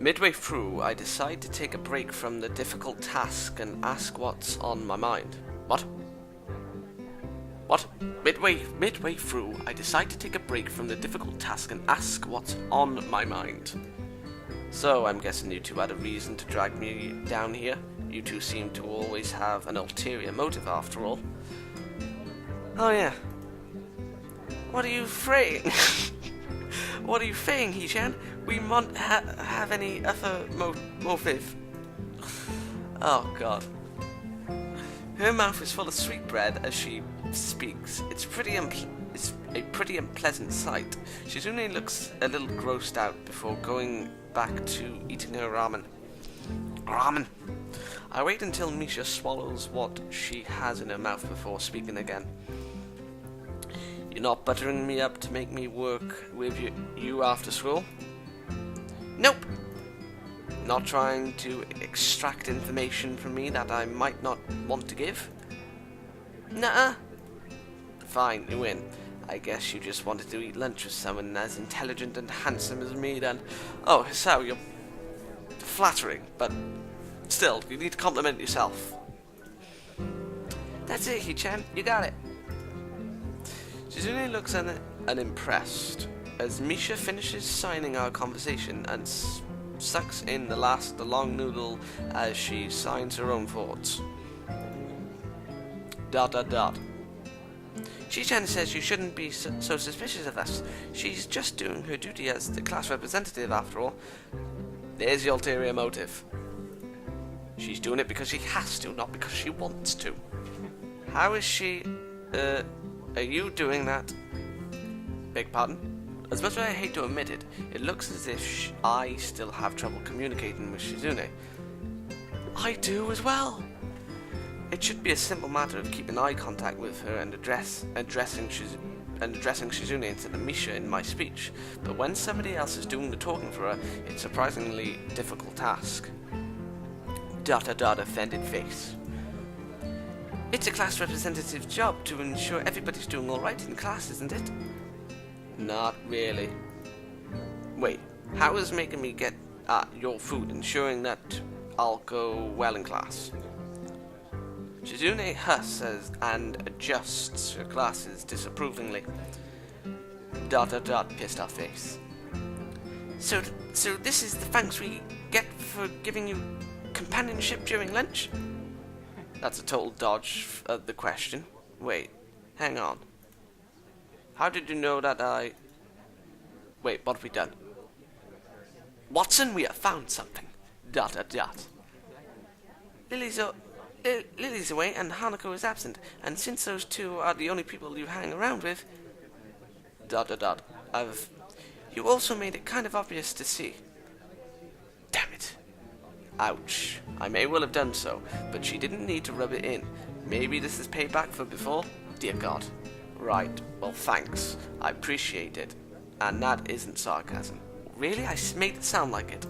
Midway through, I decide to take a break from the difficult task and ask what's on my mind. What? What? Midway through, I decide to take a break from the difficult task and ask what's on my mind. So, I'm guessing you two had a reason to drag me down here. You two seem to always have an ulterior motive after all. Oh yeah. What are you fraying? What are you saying, Hichan? We won't have any other motive. Oh god. Her mouth is full of sweet bread as she speaks. It's a pretty unpleasant sight. Shizune looks a little grossed out before going back to eating her ramen. Ramen! I wait until Misha swallows what she has in her mouth before speaking again. You're not buttering me up to make me work with you after school? Nope. Not trying to extract information from me that I might not want to give? Nuh-uh. Fine, you win. I guess you just wanted to eat lunch with someone as intelligent and handsome as me then. Oh, so you're flattering, but still, you need to compliment yourself. That's it, Hichan. You got it. Shizune looks unimpressed as Misha finishes signing our conversation and sucks in the long noodle as she signs her own thoughts. ... Shichan says you shouldn't be so suspicious of us. She's just doing her duty as the class representative after all. There's the ulterior motive. She's doing it because she has to, not because she wants to. How is she... Are you doing that? Beg pardon? As much as I hate to admit it, it looks as if I still have trouble communicating with Shizune. I do as well. It should be a simple matter of keeping eye contact with her and addressing Shizune instead of Misha in my speech. But when somebody else is doing the talking for her, it's a surprisingly difficult task. ... offended face. It's a class representative's job to ensure everybody's doing alright in class, isn't it? Not really. Wait, how is making me get your food ensuring that I'll go well in class? Shizune husses and adjusts her glasses disapprovingly. ... pissed off face. So this is the thanks we get for giving you companionship during lunch? That's a total dodge of the question. Wait, hang on. How did you know that I... Wait, what have we done? Watson, we have found something. ... Lily's away and Hanako is absent, and since those two are the only people you hang around with... ... You also made it kind of obvious to see. Damn it. Ouch. I may well have done so, but she didn't need to rub it in. Maybe this is payback for before? Dear God. Right, well thanks. I appreciate it. And that isn't sarcasm. Really? I made it sound like it.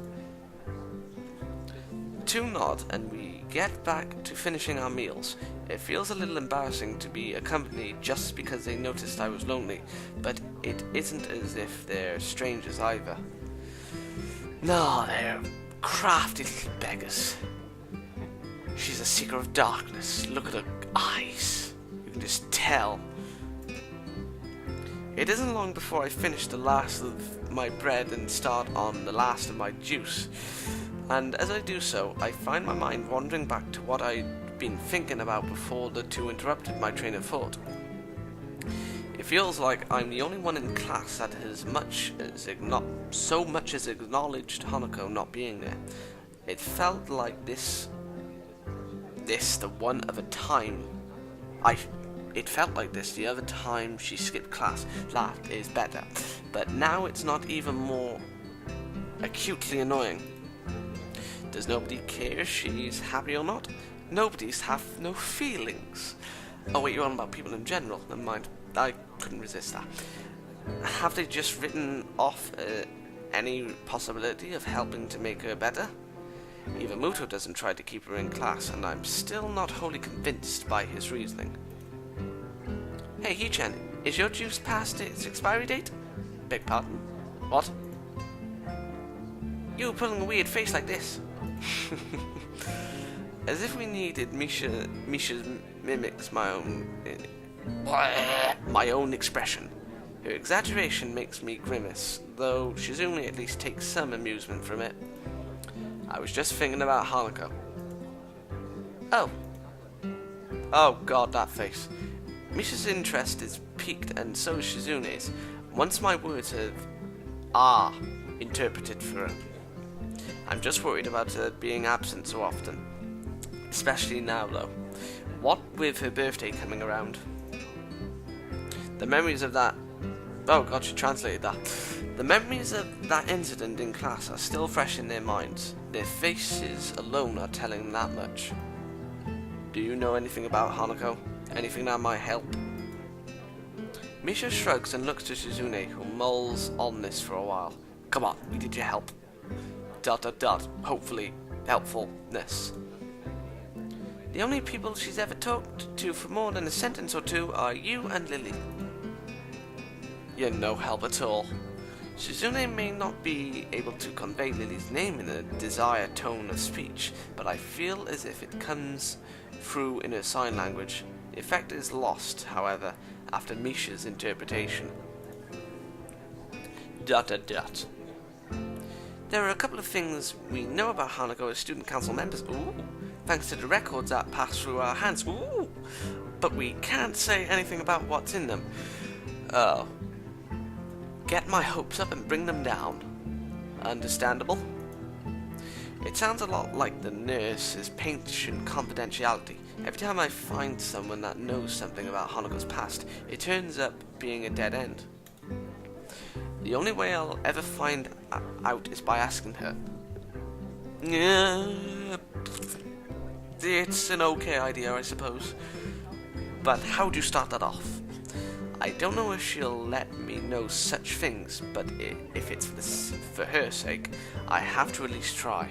Two nod and we get back to finishing our meals. It feels a little embarrassing to be accompanied just because they noticed I was lonely, but it isn't as if they're strangers either. No, they're crafty little beggars. She's a seeker of darkness. Look at her eyes. You can just tell. It isn't long before I finish the last of my bread and start on the last of my juice. And as I do so, I find my mind wandering back to what I'd been thinking about before the two interrupted my train of thought. It feels like I'm the only one in class that has so much as acknowledged Hanako not being there. It felt like this the one other time. It felt like this the other time she skipped class. That is better. But now it's not even more acutely annoying. Does nobody care if she's happy or not? Nobody's have no feelings. Oh wait, you're on about people in general. Never mind. I couldn't resist that. Have they just written off any possibility of helping to make her better? Even Muto doesn't try to keep her in class, and I'm still not wholly convinced by his reasoning. Hey, Hichan, is your juice past its expiry date? Beg pardon? What? You pulling a weird face like this. As if we needed Misha's mimics my own expression. Her exaggeration makes me grimace, though Shizune at least takes some amusement from it. I was just thinking about Hanako. Oh god, that face. Misha's interest is piqued and so is Shizune's. Once my words are interpreted for her. I'm just worried about her being absent so often. Especially now, though. What with her birthday coming around? The memories of that... Oh god, she translated that. The memories of that incident in class are still fresh in their minds. Their faces alone are telling them that much. Do you know anything about Hanako? Anything that might help? Misha shrugs and looks to Shizune, who mulls on this for a while. Come on, we need your help. ... Hopefully, helpfulness. The only people she's ever talked to for more than a sentence or two are you and Lily. You're no help at all. Shizune may not be able to convey Lily's name in a desired tone of speech, but I feel as if it comes through in her sign language. The effect is lost, however, after Misha's interpretation. ... There are a couple of things we know about Hanako as student council members. Ooh, thanks to the records that pass through our hands. Ooh, but we can't say anything about what's in them. Oh. Get my hopes up and bring them down. Understandable? It sounds a lot like the nurse's patient confidentiality. Every time I find someone that knows something about Hanako's past, it turns up being a dead end. The only way I'll ever find out is by asking her. It's an okay idea, I suppose. But how do you start that off? I don't know if she'll let me know such things, but if it's for her sake, I have to at least try. ...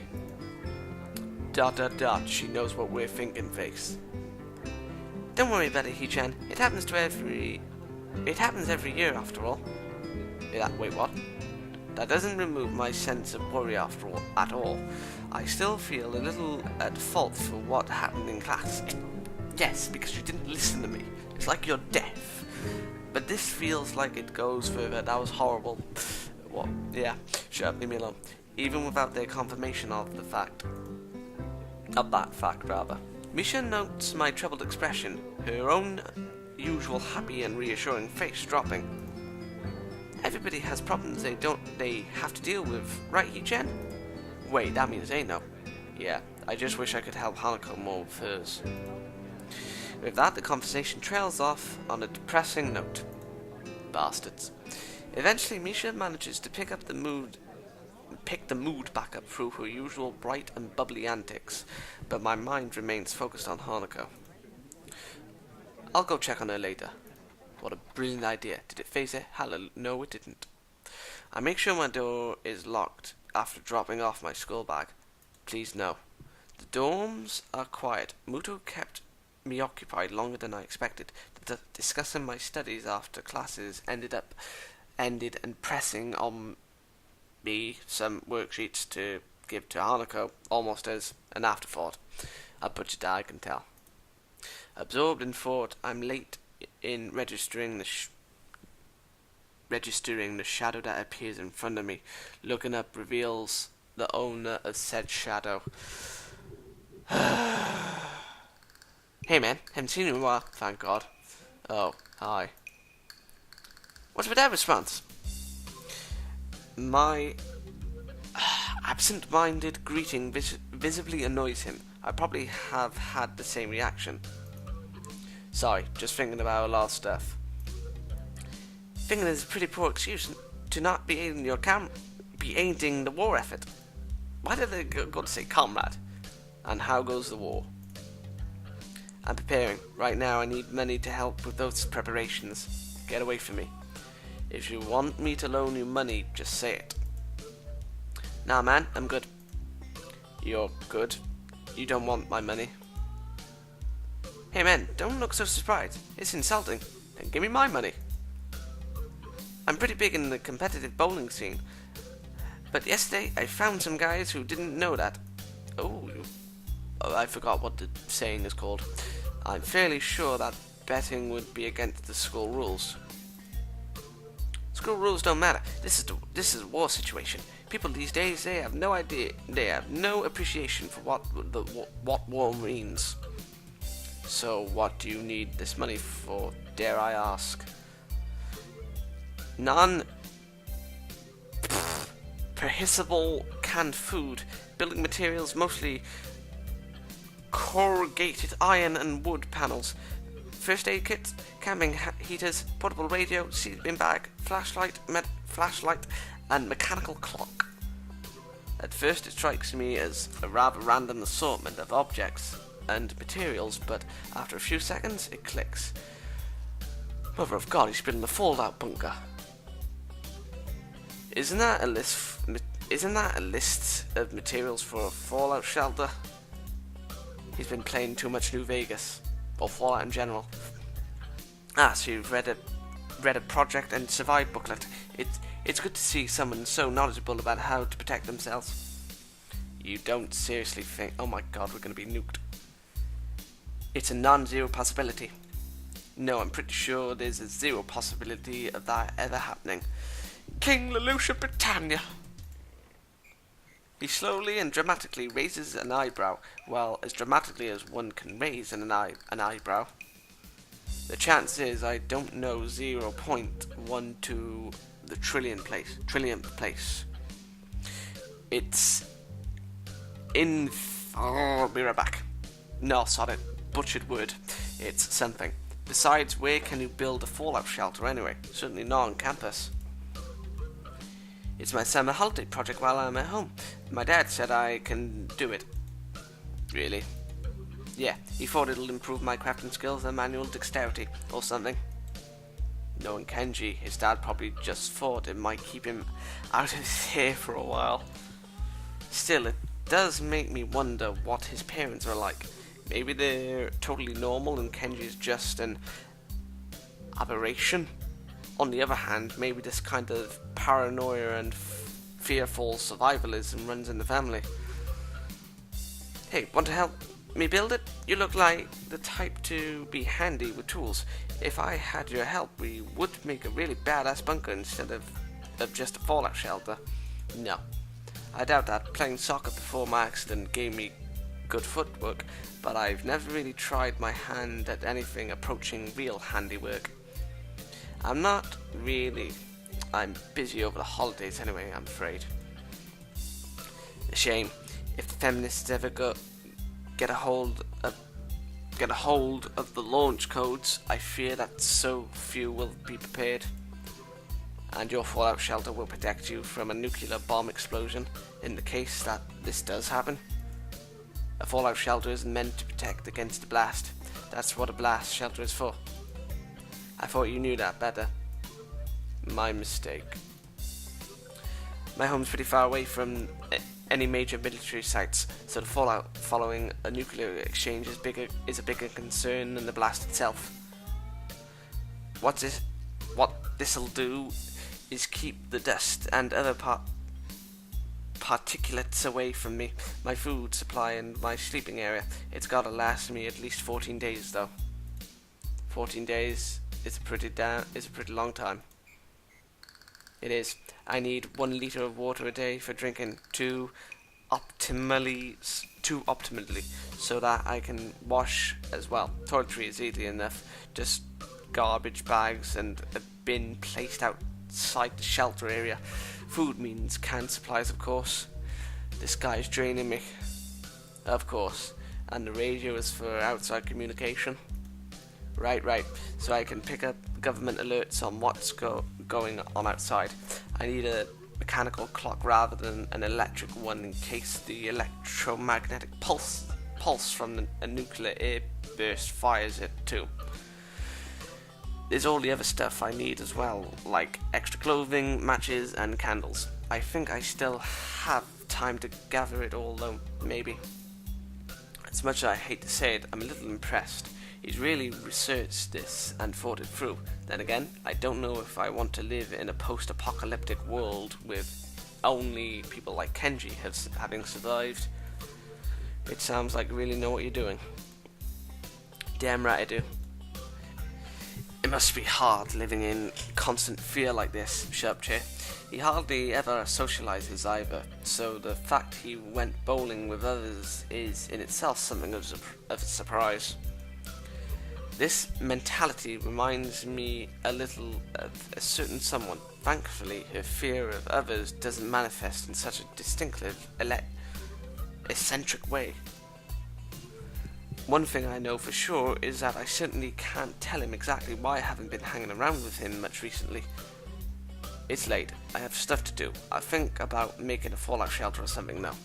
She knows what we're thinking, face. Don't worry about it, Hichan. It happens every year, after all. Wait, what? That doesn't remove my sense of worry at all. I still feel a little at fault for what happened in class. Yes, because you didn't listen to me. It's like you're deaf. But this feels like it goes further. That was horrible. What? Yeah, shut up, leave me alone. Even without their confirmation of that fact. Misha notes my troubled expression, her own usual happy and reassuring face dropping. Everybody has problems they have to deal with, right, Hichan? Wait, that means they know. Yeah, I just wish I could help Hanako more with hers. With that, the conversation trails off on a depressing note. Bastards. Eventually, Misha manages to pick the mood back up through her usual bright and bubbly antics, but my mind remains focused on Hanako. I'll go check on her later. What a brilliant idea. Did it phase her? No, it didn't. I make sure my door is locked after dropping off my school bag. Please no. The dorms are quiet. Muto kept me occupied longer than I expected. Discussing my studies after classes ended and pressing on me some worksheets to give to Hanako, almost as an afterthought. A butcher I can tell. Absorbed in thought, I'm late in registering the shadow that appears in front of me. Looking up reveals the owner of said shadow. Hey man, haven't seen you in a while, thank God. Oh, hi. What's with that response? My absent-minded greeting visibly annoys him. I probably have had the same reaction. Sorry, just thinking about a lot of stuff. Thinking it's a pretty poor excuse to not be aiding the war effort. Why did they go to say comrade? And how goes the war? I'm preparing. Right now I need money to help with those preparations. Get away from me. If you want me to loan you money, just say it. Nah man, I'm good. You're good? You don't want my money? Hey man, don't look so surprised. It's insulting. Then give me my money. I'm pretty big in the competitive bowling scene, But yesterday I found some guys who didn't know that. Oh, I forgot what the saying is called. I'm fairly sure that betting would be against the school rules. School rules don't matter. This is a war situation. People these days, they have no idea. They have no appreciation for what war means. So what do you need this money for, dare I ask? Non-perishable canned food, building materials, mostly corrugated iron and wood panels, first aid kits, camping heaters, portable radio, seed bin bag, flashlight, and mechanical clock. At first it strikes me as a rather random assortment of objects and materials, but after a few seconds it clicks. Mother of God, he's building a fallout bunker. Isn't that a list of materials for a fallout shelter? He's been playing too much New Vegas, or Fallout in general. So you've read a project and survive booklet. It's good to see someone so knowledgeable about how to protect themselves. You don't seriously think, oh my God, we're going to be nuked. It's a non-zero possibility. No, I'm pretty sure there's a 0 possibility of that ever happening. King Lelouch Britannia. He slowly and dramatically raises an eyebrow, well, as dramatically as one can raise an eyebrow. The chance is I don't know 0.1 to the trillionth place. It's in... Oh, I'll be right back. No, sorry, butchered word. It's something. Besides, where can you build a fallout shelter anyway? Certainly not on campus. It's my summer holiday project while I'm at home. My dad said I can do it. Really? Yeah, he thought it'll improve my crafting skills and manual dexterity, or something. Knowing Kenji, his dad probably just thought it might keep him out of his hair for a while. Still, it does make me wonder what his parents are like. Maybe they're totally normal and Kenji's just an aberration. On the other hand, maybe this kind of paranoia and fearful survivalism runs in the family. Hey, want to help me build it? You look like the type to be handy with tools. If I had your help, we would make a really badass bunker instead of just a fallout shelter. No, I doubt that. Playing soccer before my accident gave me good footwork, but I've never really tried my hand at anything approaching real handiwork. I'm not really. I'm busy over the holidays anyway, I'm afraid. A shame. If the feminists ever get a hold of the launch codes, I fear that so few will be prepared. And your fallout shelter will protect you from a nuclear bomb explosion in the case that this does happen. A fallout shelter isn't meant to protect against a blast. That's what a blast shelter is for. I thought you knew that better. My mistake. My home's pretty far away from any major military sites, so the fallout following a nuclear exchange is a bigger concern than the blast itself. What this'll do is keep the dust and other particulates away from me, my food supply and my sleeping area. It's gotta last me at least 14 days though. 14 days is a pretty long time. It is. I need 1 liter of water a day for drinking, two optimally, so that I can wash as well. Toiletry is easy enough, just garbage bags and a bin placed outside the shelter area. Food means canned supplies, of course. This guy's draining me. Of course. And the radio is for outside communication. Right. So I can pick up government alerts on what's going on outside. I need a mechanical clock rather than an electric one in case the electromagnetic pulse from a nuclear airburst fires it too. There's all the other stuff I need as well, like extra clothing, matches and candles. I think I still have time to gather it all though, maybe. As much as I hate to say it, I'm a little impressed. He's really researched this and thought it through. Then again, I don't know if I want to live in a post-apocalyptic world with only people like Kenji having survived. It sounds like you really know what you're doing. Damn right I do. It must be hard living in constant fear like this, Shupche. He hardly ever socializes either, so the fact he went bowling with others is in itself something of a surprise. This mentality reminds me a little of a certain someone. Thankfully, her fear of others doesn't manifest in such a distinctive, eccentric way. One thing I know for sure is that I certainly can't tell him exactly why I haven't been hanging around with him much recently. It's late. I have stuff to do. I think about making a fallout shelter or something now.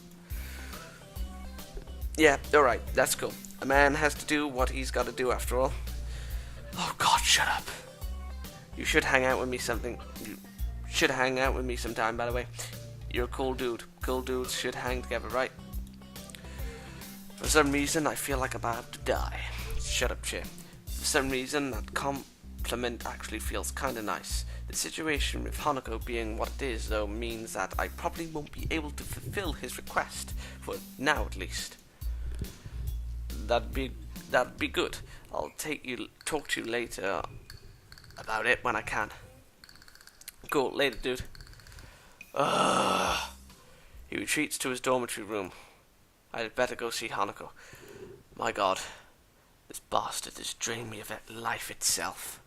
Yeah, alright, that's cool. A man has to do what he's got to do after all. Oh god, shut up. You should hang out with me sometime, by the way. You're a cool dude. Cool dudes should hang together, right? For some reason, I feel like I'm about to die. Shut up, Che. For some reason, that compliment actually feels kinda nice. The situation with Hanako being what it is, though, means that I probably won't be able to fulfill his request, for now at least. That'd be good. I'll talk to you later about it when I can. Cool, later, dude. He retreats to his dormitory room. I'd better go see Hanako. My god, this bastard has drained me of life itself.